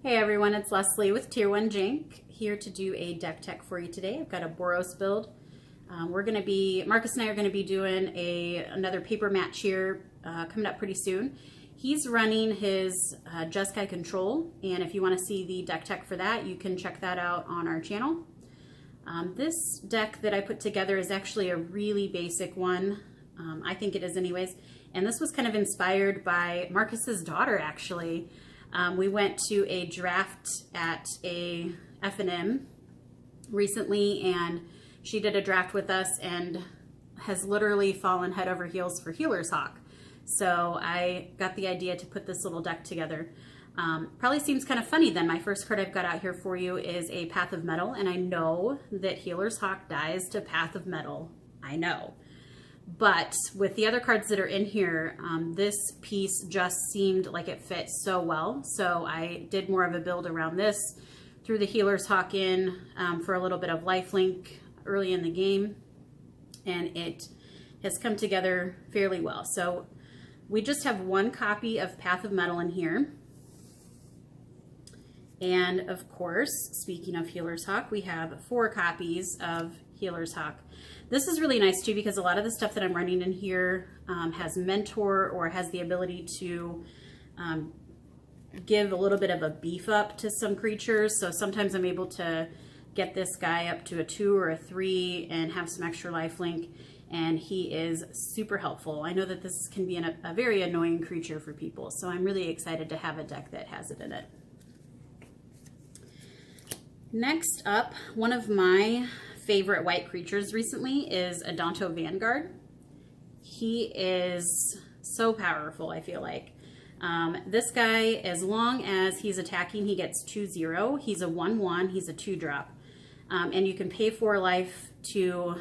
Hey everyone, it's Leslie with Tier 1 Jank, here to do a deck tech for you today. I've got a Boros build. Marcus and I are going to be doing another paper match here coming up pretty soon. He's running his Jeskai control, and if you want to see the deck tech for that, you can check that out on our channel. This deck that I put together is actually a really basic one. I think it is anyways, and this was kind of inspired by Marcus's daughter actually. We went to a draft at a F&M recently, and she did a draft with us and has literally fallen head over heels for Healer's Hawk. So I got the idea to put this little deck together. Probably seems kind of funny then. My first card I've got out here for you is a Path of Mettle, and I know that Healer's Hawk dies to Path of Mettle. I know. But with the other cards that are in here, this piece just seemed like it fit so well. So I did more of a build around this, threw the Healer's Hawk in for a little bit of lifelink early in the game, and it has come together fairly well. So we just have one copy of Path of Mettle in here. And of course, speaking of Healer's Hawk, we have 4 copies of Healer's Hawk. This is really nice too, because a lot of the stuff that I'm running in here has mentor or has the ability to give a little bit of a beef up to some creatures. So sometimes I'm able to get this guy up to a 2 or a 3 and have some extra lifelink, and he is super helpful. I know that this can be a very annoying creature for people, so I'm really excited to have a deck that has it in it. Next up, one of my favorite white creatures recently is Adanto Vanguard. He is so powerful, I feel like. This guy, as long as he's attacking, he gets 2/0. He's a 1/1, he's a 2-drop. And you can pay 4 life to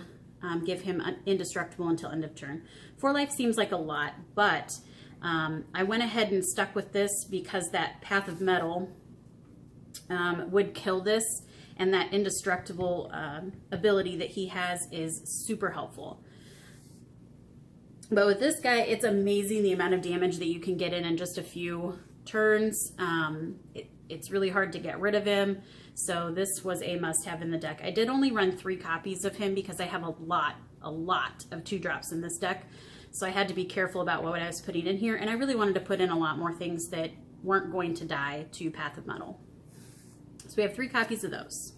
give him indestructible until end of turn. 4 life seems like a lot, but I went ahead and stuck with this because that Path of Mettle would kill this, and that indestructible ability that he has is super helpful. But with this guy, it's amazing the amount of damage that you can get in just a few turns. It's really hard to get rid of him, so this was a must-have in the deck. I did only run 3 copies of him because I have a lot of 2-drops in this deck, so I had to be careful about what I was putting in here, and I really wanted to put in a lot more things that weren't going to die to Path of Mettle. So we have 3 copies of those.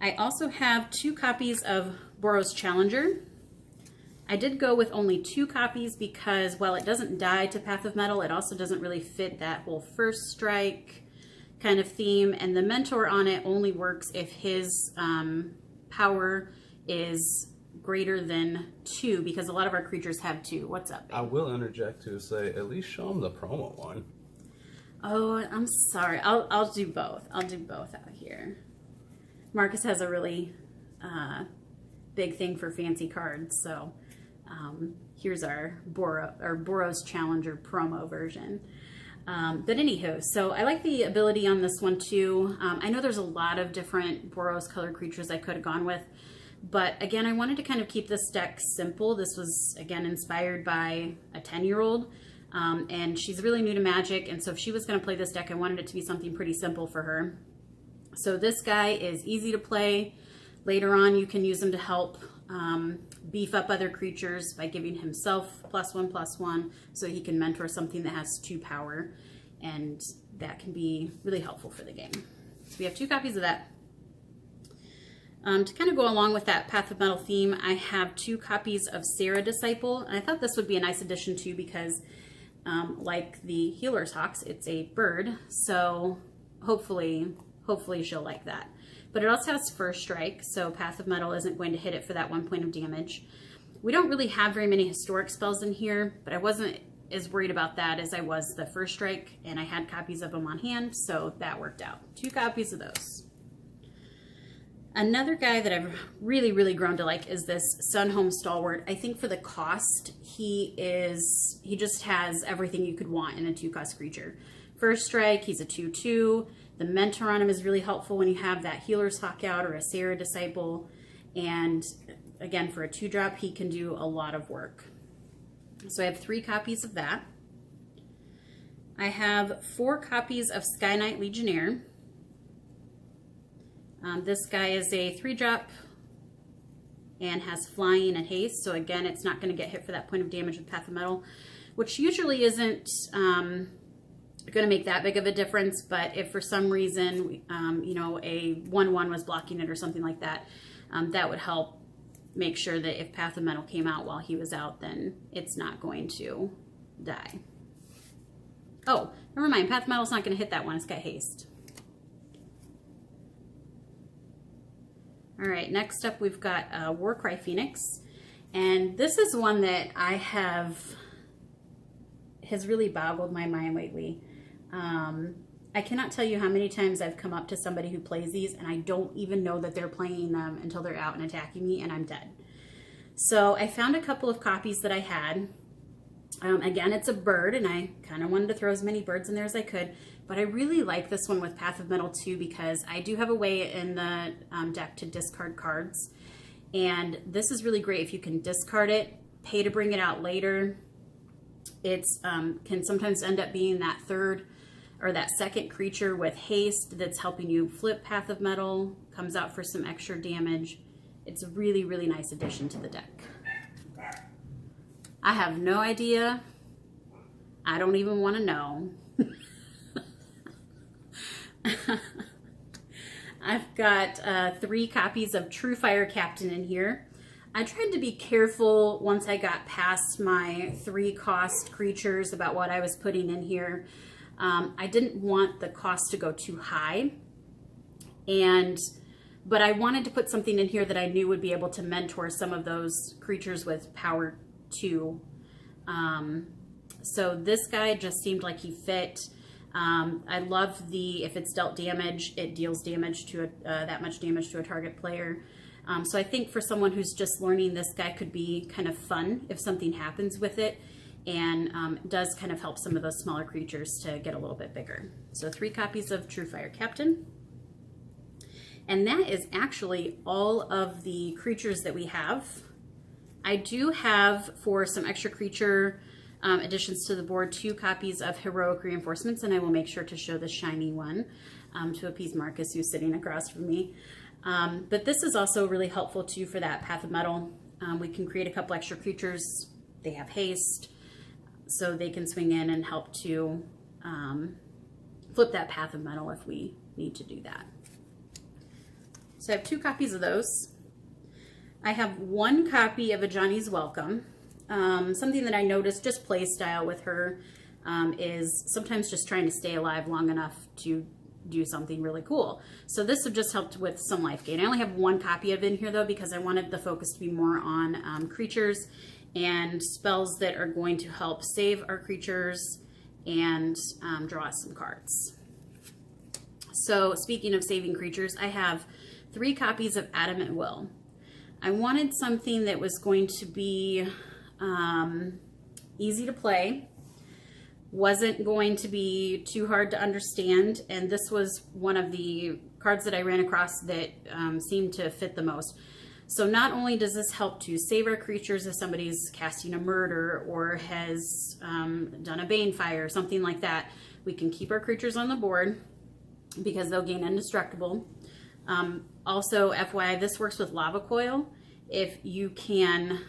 I also have 2 copies of Boros Challenger. I did go with only 2 copies because while it doesn't die to Path of Mettle, it also doesn't really fit that whole first strike kind of theme, and the mentor on it only works if his power is greater than 2, because a lot of our creatures have 2. What's up, babe? I will interject to say, at least show them the promo one. Oh, I'm sorry. I'll do both. I'll do both out here. Marcus has a really big thing for fancy cards, so here's our Boros Challenger promo version. But anywho, so I like the ability on this one too. I know there's a lot of different Boros color creatures I could have gone with, but again, I wanted to kind of keep this deck simple. This was, again, inspired by a 10-year-old. And she's really new to Magic, and so if she was going to play this deck, I wanted it to be something pretty simple for her. So this guy is easy to play. Later on, you can use him to help beef up other creatures by giving himself +1/+1, so he can mentor something that has 2 power, and that can be really helpful for the game. So we have 2 copies of that. To kind of go along with that Path of Mettle theme, I have 2 copies of Sarah Disciple, and I thought this would be a nice addition too, because like the Healer's Hawks, it's a bird, so hopefully she'll like that. But it also has first strike, so Path of Mettle isn't going to hit it for that 1 point of damage. We don't really have very many historic spells in here, but I wasn't as worried about that as I was the first strike, and I had copies of them on hand, so that worked out. 2 copies of those. Another guy that I've really grown to like is this Sunhome Stalwart. I think for the cost, he just has everything you could want in a 2-cost creature. First strike, he's a 2/2. The mentor on him is really helpful when you have that Healer's Hawk out or a Sarah Disciple. And again, for a 2-drop, he can do a lot of work. So I have 3 copies of that. I have 4 copies of Sky Knight Legionnaire. This guy is a 3-drop and has flying and haste. So again, it's not going to get hit for that point of damage with Path of Mettle, which usually isn't going to make that big of a difference. But if for some reason, you know, a 1/1 was blocking it or something like that, that would help make sure that if Path of Mettle came out while he was out, then it's not going to die. Oh, never mind. Path of Mettle's not going to hit that one. It's got haste. All right, next up we've got Warcry Phoenix. And this is one that has really boggled my mind lately. I cannot tell you how many times I've come up to somebody who plays these and I don't even know that they're playing them until they're out and attacking me and I'm dead. So I found a couple of copies that I had. Again, it's a bird, and I kind of wanted to throw as many birds in there as I could, but I really like this one with Path of Mettle too, because I do have a way in the deck to discard cards, and this is really great if you can discard it, pay to bring it out later. It's can sometimes end up being that third or that second creature with haste that's helping you flip Path of Mettle, comes out for some extra damage. It's a really, really nice addition to the deck. I have no idea. I don't even want to know. I've got 3 copies of True Fire Captain in here. I tried to be careful once I got past my 3 cost creatures about what I was putting in here. I didn't want the cost to go too high, but I wanted to put something in here that I knew would be able to mentor some of those creatures with power 2. So this guy just seemed like he fit. I love if it's dealt damage, it deals damage to that much damage to a target player. So I think for someone who's just learning, this guy could be kind of fun if something happens with it, and does kind of help some of those smaller creatures to get a little bit bigger. So 3 copies of True Fire Captain. And that is actually all of the creatures that we have. I do have, for some extra creature additions to the board, 2 copies of Heroic Reinforcements, and I will make sure to show the shiny one to appease Marcus, who's sitting across from me. But this is also really helpful too for that Path of Mettle. We can create a couple extra creatures. They have haste, so they can swing in and help to flip that Path of Mettle if we need to do that. So I have 2 copies of those. I have 1 copy of A Johnny's Welcome. Something that I noticed, just play style with her, is sometimes just trying to stay alive long enough to do something really cool. So this have just helped with some life gain. I only have 1 copy of it in here though, because I wanted the focus to be more on creatures and spells that are going to help save our creatures and draw us some cards. So speaking of saving creatures, I have 3 copies of Adamant Will. I wanted something that was going to be easy to play, wasn't going to be too hard to understand, and this was one of the cards that I ran across that seemed to fit the most. So not only does this help to save our creatures if somebody's casting a murder or has done a Banefire or something like that, we can keep our creatures on the board because they'll gain indestructible. Also, FYI, this works with Lava Coil. If you can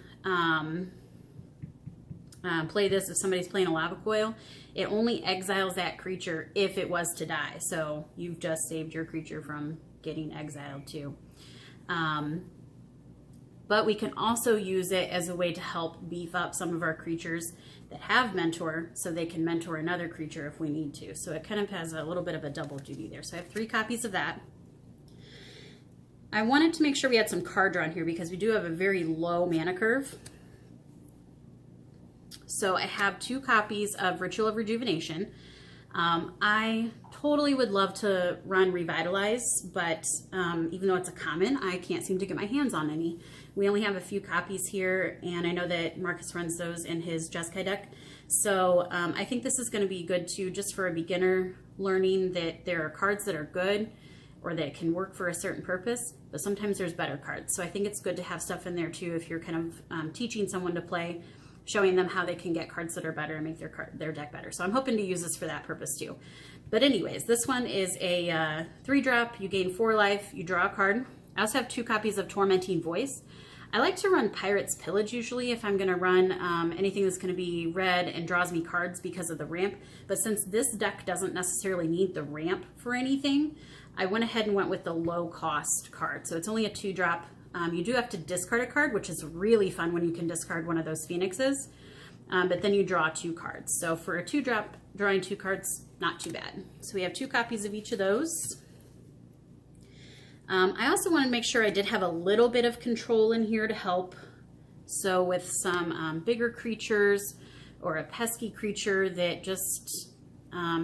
play this, if somebody's playing a Lava Coil, it only exiles that creature if it was to die. So you've just saved your creature from getting exiled too. But we can also use it as a way to help beef up some of our creatures that have Mentor, so they can mentor another creature if we need to. So it kind of has a little bit of a double duty there. So I have 3 copies of that. I wanted to make sure we had some card draw in here because we do have a very low mana curve. So I have 2 copies of Ritual of Rejuvenation. I totally would love to run Revitalize, but even though it's a common, I can't seem to get my hands on any. We only have a few copies here, and I know that Marcus runs those in his Jeskai deck. So I think this is going to be good too, just for a beginner learning that there are cards that are good or that can work for a certain purpose, but sometimes there's better cards. So I think it's good to have stuff in there too if you're kind of teaching someone to play. showing them how they can get cards that are better and make their deck better. So I'm hoping to use this for that purpose too. But anyways, this one is a 3-drop. You gain 4 life, you draw a card. I also have 2 copies of Tormenting Voice. I like to run Pirate's Pillage usually if I'm going to run anything that's going to be red and draws me cards because of the ramp. But since this deck doesn't necessarily need the ramp for anything, I went ahead and went with the low cost card. So it's only a 2-drop. You do have to discard a card, which is really fun when you can discard one of those Phoenixes. But then you draw 2 cards. So for a 2-drop, drawing 2 cards, not too bad. So we have 2 copies of each of those. I also want to make sure I did have a little bit of control in here to help. So with some bigger creatures or a pesky creature that just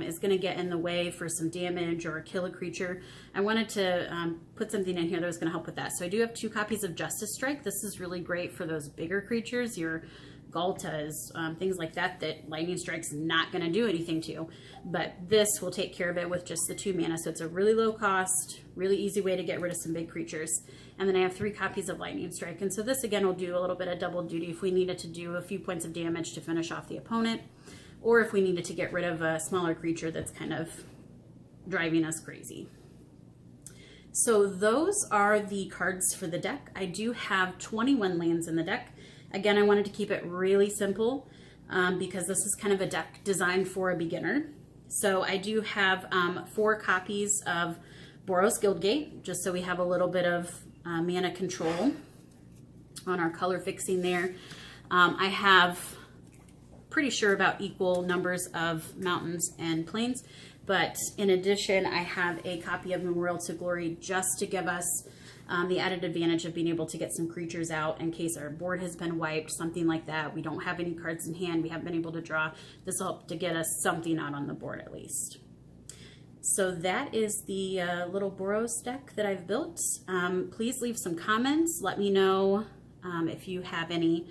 is going to get in the way for some damage or kill a creature, I wanted to put something in here that was going to help with that. So I do have 2 copies of Justice Strike. This is really great for those bigger creatures, your Galtas, things like that, that Lightning Strike's not going to do anything to. But this will take care of it with just the 2 mana. So it's a really low cost, really easy way to get rid of some big creatures. And then I have 3 copies of Lightning Strike. And so this again will do a little bit of double duty if we needed to do a few points of damage to finish off the opponent, or if we needed to get rid of a smaller creature that's kind of driving us crazy. So those are the cards for the deck. I do have 21 lands in the deck. Again, I wanted to keep it really simple because this is kind of a deck designed for a beginner. So I do have 4 copies of Boros Guildgate, just so we have a little bit of mana control on our color fixing there. I have pretty sure about equal numbers of mountains and plains, but in addition, I have a copy of Memorial to Glory just to give us the added advantage of being able to get some creatures out in case our board has been wiped, something like that. We don't have any cards in hand, we haven't been able to draw. This will help to get us something out on the board at least. So that is the little Boros deck that I've built. Please leave some comments. Let me know if you have any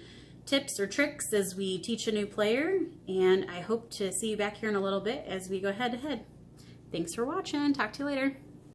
tips or tricks as we teach a new player. And I hope to see you back here in a little bit as we go head to head. Thanks for watching. Talk to you later.